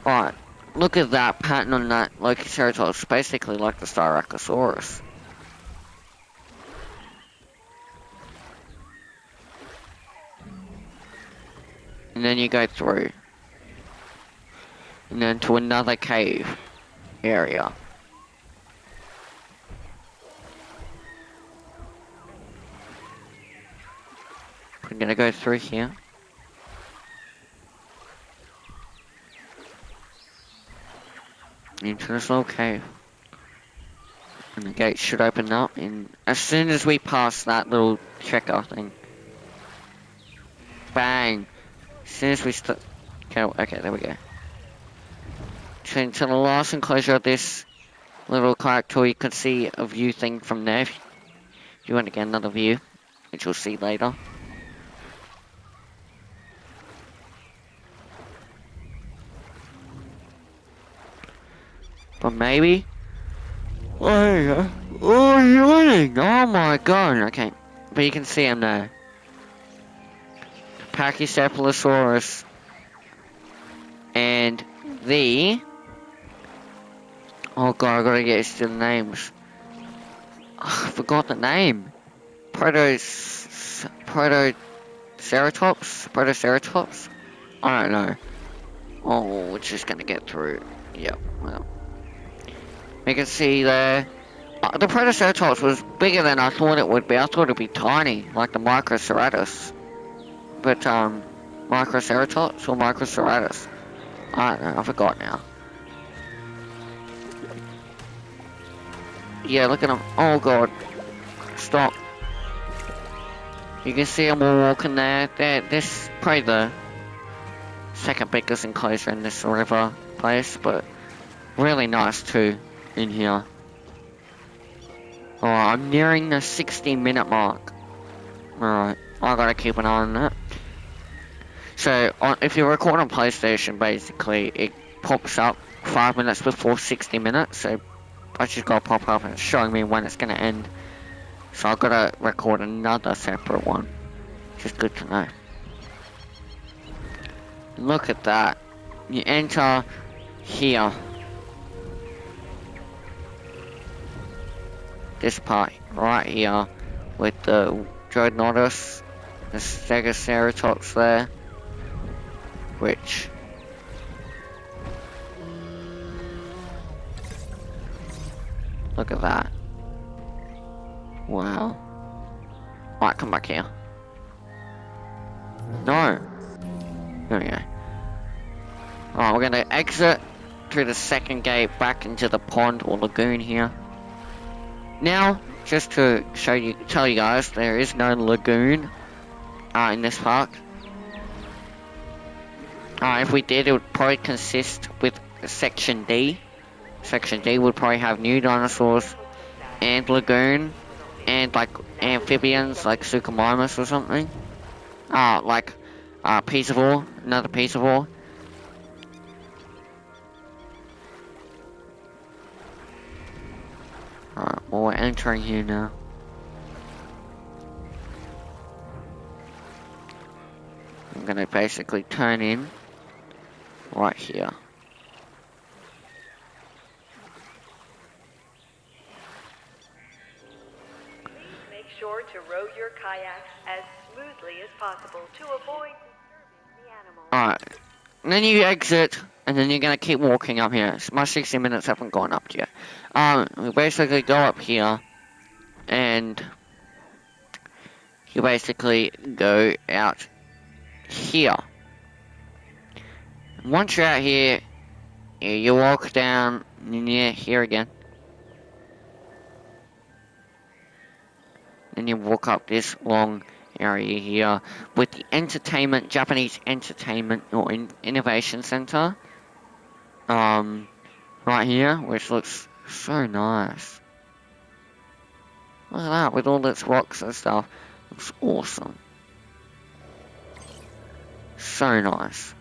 Alright, look at that pattern on that Lokiceratops. Basically like the Styracosaurus. And then you go through. And then to another cave area. I'm gonna go through here. Into this little cave. And the gate should open up and as soon as we pass that little checker thing. Bang! As soon as we start... Okay, there we go. To the last enclosure of this little kayak tour, you can see a view thing from there. If you want to get another view, which you'll see later. But maybe... Oh, yawning! Oh my god, okay. But you can see him there. Pachycephalosaurus. And the... Oh god, I gotta get used to the names. I forgot the name. Protoceratops? I don't know. Oh, we're just gonna get through. Yep, well. You can see there. The Protoceratops was bigger than I thought it would be. I thought it'd be tiny, like the Microceratus. But, Microceratops or Microceratus? I don't know, I forgot now. Yeah, look at them. Oh god. Stop. You can see them all walking there. This probably the second biggest enclosure in this river. place, but really nice too in here. Oh, I'm nearing the 60-minute mark. Alright, I gotta keep an eye on that. So, if you record on PlayStation, basically, it pops up 5 minutes before 60 minutes, so I just gotta pop up and it's showing me when it's gonna end. So I've gotta record another separate one, which is good to know. Look at that. You enter here. This part right here with the Dreadnoughtus, the Stegoceratops there, which look at that. Wow. Right, come back here. No. There we go. Alright, we're gonna exit through the second gate back into the pond or lagoon here. Now, just to tell you guys, there is no lagoon in this park. If we did, it would probably consist with Section D. Section D would probably have new dinosaurs and lagoon and like amphibians like Suchomimus or something. Like Peaceable, another Peaceable. Alright, well we're entering here now. I'm gonna basically turn in right here. Make sure to row your kayaks as smoothly as possible to avoid disturbing the animals. Alright, and then you exit, and then you're gonna keep walking up here. My 60 minutes haven't gone up yet. We basically go up here, and you basically go out here. And once you're out here, you walk down near here again. Then you walk up this long area here with the Japanese Entertainment or Innovation Center. Right here, which looks so nice. Look at that, with all its rocks and stuff. Looks awesome. So nice.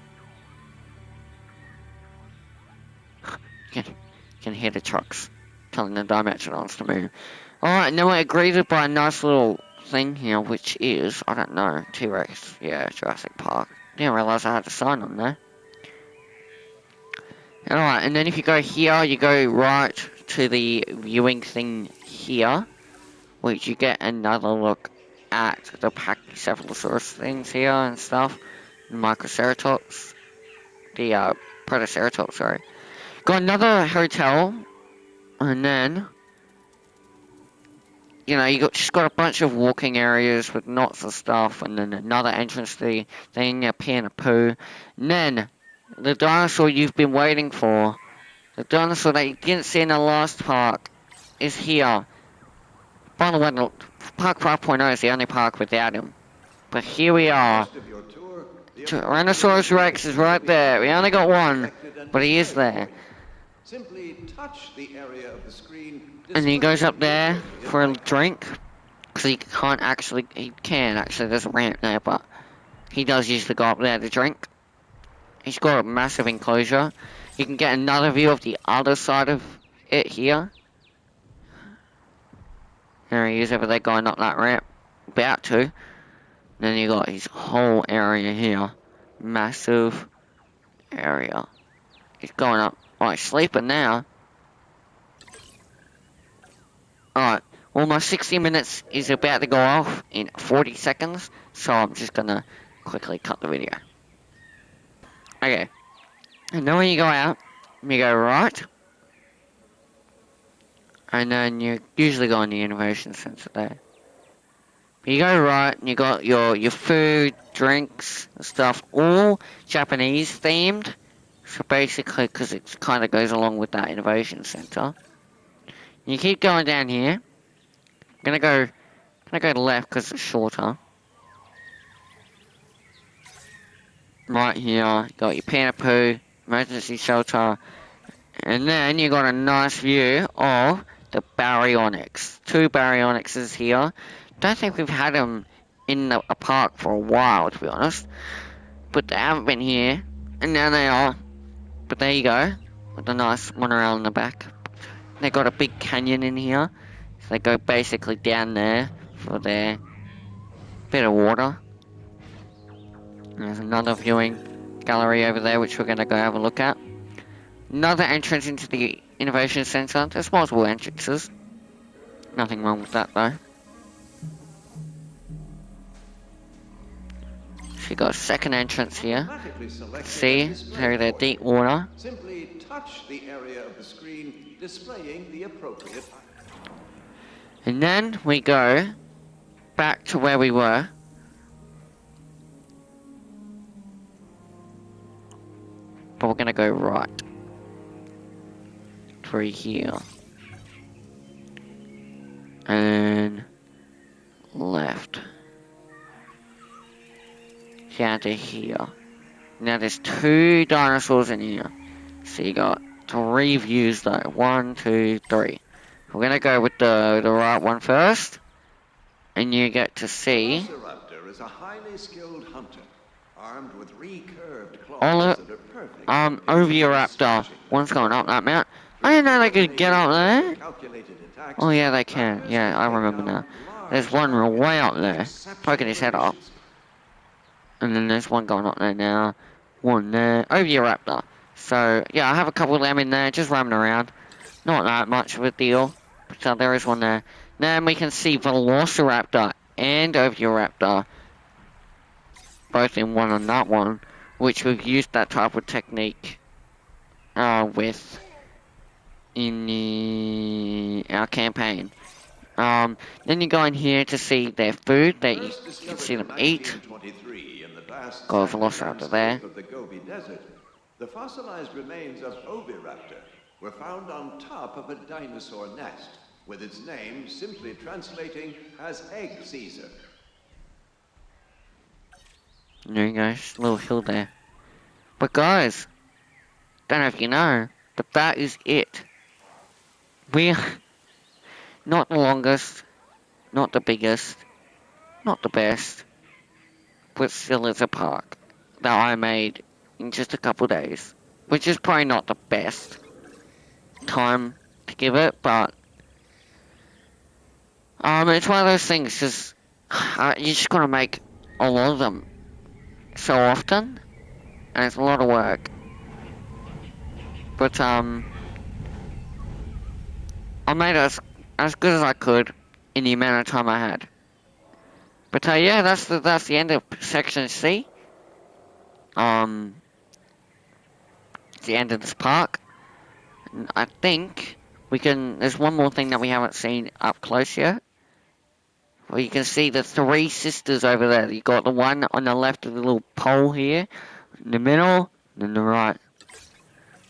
You can hear the trucks telling the Dimensionals to move. Alright, now we're greeted by a nice little thing here, which is, I don't know, T-Rex. Yeah, Jurassic Park. Didn't realise I had a sign on there. Alright, and then if you go here, you go right to the viewing thing here, which you get another look at the Pachycephalosaurus things here and stuff. The Microceratops. The, Prehistoric, sorry. Got another hotel, and then, you know, just got a bunch of walking areas with lots of stuff, and then another entrance to the thing, a pee and a poo. And then, the dinosaur you've been waiting for, the dinosaur that you didn't see in the last park, is here. By the way, Park 5.0 is the only park without him. But here we are. Tyrannosaurus Rex is right there. We only got one, but he is there. Simply touch the area of the screen. And he goes up there for a drink. Because he can actually, there's a ramp there, but he does usually go up there to drink. He's got a massive enclosure. You can get another view of the other side of it here. There he is over there going up that ramp. About to. Then you got his whole area here. Massive area. He's going up. Oh, he's sleeping now. Alright. Well, my 60 minutes is about to go off in 40 seconds. So I'm just gonna quickly cut the video. Okay. And then when you go out, you go right. And then you usually go in the Innovation Center there. You go right, and you got your food, drinks, and stuff, all Japanese themed. So basically, because it kind of goes along with that Innovation Center. You keep going down here. I'm gonna go left because it's shorter. Right here, you got your pee and a poo, emergency shelter. And then you got a nice view of the baryonyx. 2 baryonyxes here. Don't think we've had them in a park for a while, to be honest. But they haven't been here. And now they are. But there you go. With a nice monorail in the back. They got a big canyon in here. So they go basically down there for their bit of water. And there's another viewing gallery over there, which we're going to go have a look at. Another entrance into the Innovation Center. There's multiple entrances. Nothing wrong with that though. So you got a second entrance here. See, there's the deep water. Simply touch the area of the screen displaying the appropriate. And then we go back to where we were. But we're gonna go right. Through here. And left. Down to here. Now there's 2 dinosaurs in here. So you got 3 views though. 1, 2, 3. We're gonna go with the right one first. And you get to see Velociraptor is a highly skilled hunter, armed with recurved claws all that of are perfect. Oviraptor. One's going up that mount. I didn't know they could get up there. Calculated attacks. Oh yeah, they can. Yeah, I remember now. There's one way up there, poking his head up. And then there's one going up there now. One there. Oviraptor. So, yeah, I have a couple of them in there, just roaming around. Not that much of a deal. So there is one there. Then we can see Velociraptor and Oviraptor. Both in one on that one. Which we've used that type of technique with in our campaign. Then you go in here to see their food that you can see them eat. Got a Velociraptor there. The fossilized remains of Oviraptor were found on top of a dinosaur nest, with its name simply translating as Egg Caesar. There you go, just a little hill there. But guys, don't know if you know, but that is it. We're not the longest, not the biggest, not the best, but still it's a park that I made in just a couple days, which is probably not the best time to give it, but it's one of those things, just you just gotta make a lot of them so often, and it's a lot of work. But I made it as good as I could in the amount of time I had. But yeah, that's the end of section C. It's the end of this park. And I think we can. There's one more thing that we haven't seen up close yet. Well, you can see the 3 sisters over there. You got the one on the left of the little pole here, in the middle, and then the right.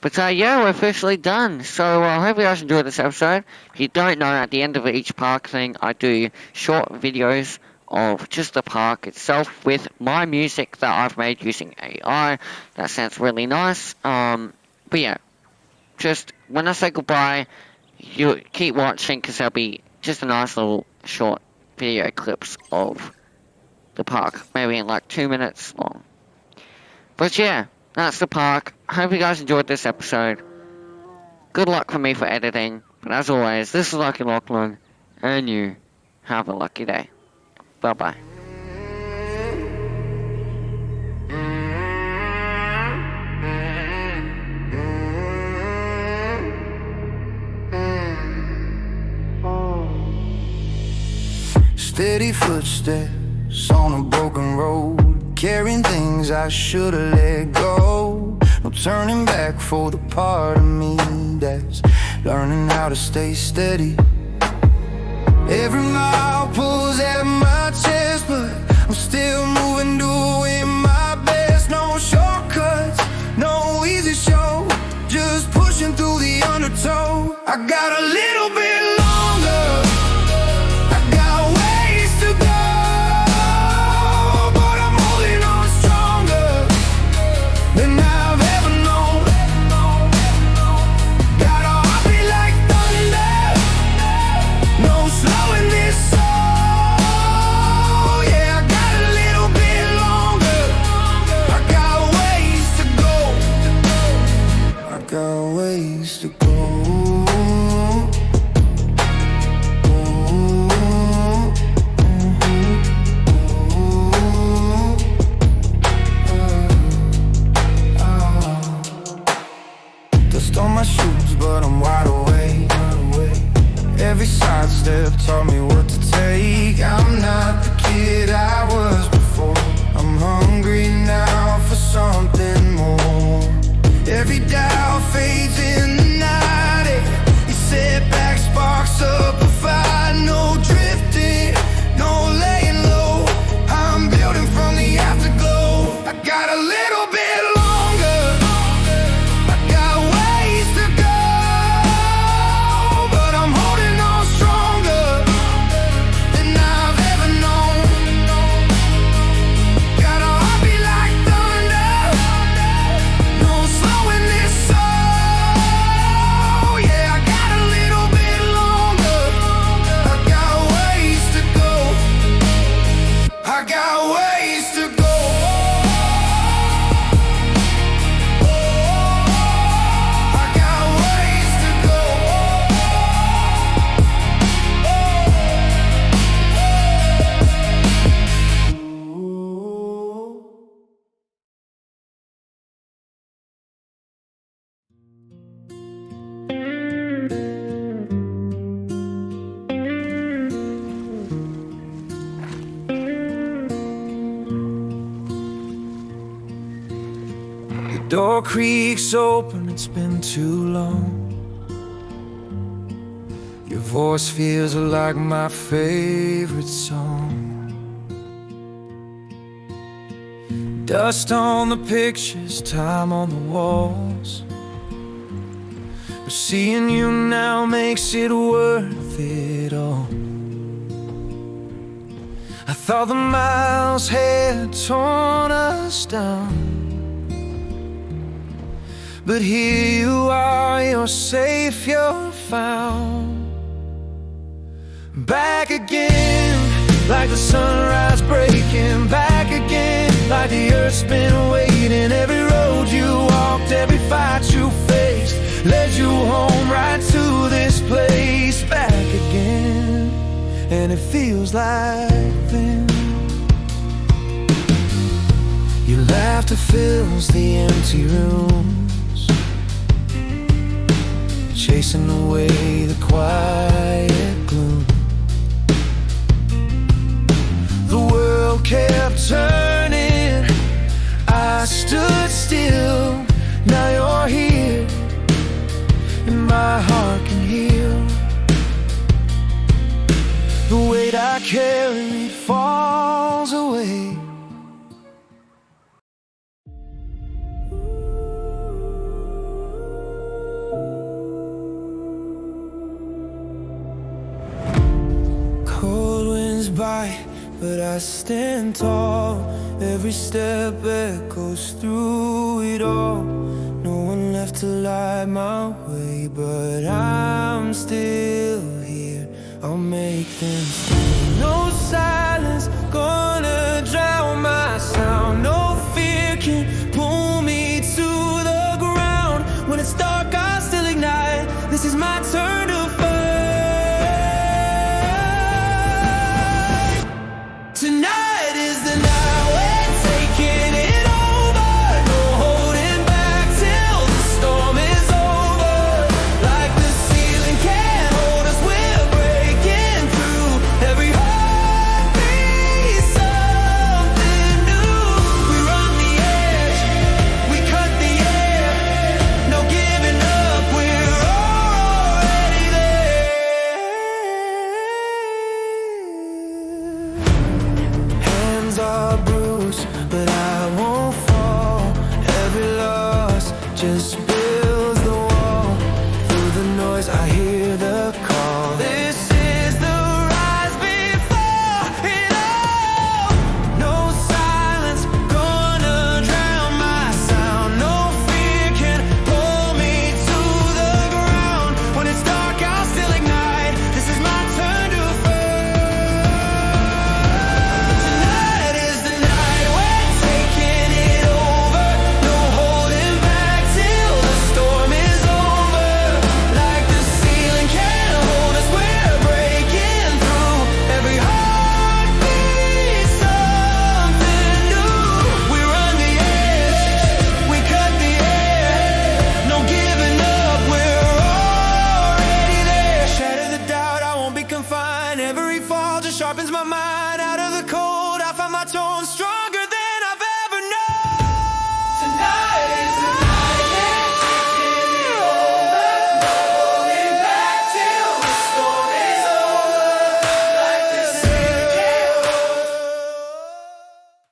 But yeah, we're officially done. So I hope you guys enjoyed this episode. If you don't know, at the end of each park thing, I do short videos of just the park itself with my music that I've made using AI. That sounds really nice. But yeah, just when I say goodbye, you keep watching because there'll be just a nice little short video clips of the park, maybe in like 2 minutes long. But yeah, that's the park. Hope you guys enjoyed this episode. Good luck for me for editing. But as always, this is Lucky Lachlan, and you have a lucky day. Bye bye. Steady footsteps on a broken road, carrying things I should've let go. No turning back for the part of me that's learning how to stay steady. Every mile pulls at my chest, but I'm still moving, doing my best. No shortcuts, no easy show, just pushing through the undertow. I got a little bit longer, I got ways to go, but I'm holding on stronger than I've ever known. Every sidestep taught me what to take. I'm not the kid I was before. I'm hungry now for something more. Every doubt fades in the night. You setback sparks up a fire. No drifting, no laying low. I'm building from the afterglow. I got a little bit longer. I got ways to go, but I'm holding on stronger than I've ever known. Got a heartbeat like thunder, no slowing this soul. Yeah, I got a little bit longer. I got ways to go. I got ways to go. I got ways to go. The door creaks open, it's been too long. Your voice feels like my favorite song. Dust on the pictures, time on the walls. But seeing you now makes it worth it all. I thought the miles had torn us down, but here you are, you're safe, you're found. Back again, like the sunrise breaking. Back again, like the earth's been waiting. Every road you walked, every fight you faced, led you home right to this place. Back again, and it feels like then. Your laughter fills the empty rooms, chasing away the quiet gloom. The world kept turning, I stood still. Now you're here, and my heart can heal. The weight I carried falls away. Cold winds bite, but I stand tall. Every step echoes through it all. No one left to light my way, but I'm still here. I'll make them stay. No silence gonna drown my sound. No fear can pull me to the ground. When it's dark, I'll still ignite. This is my turn.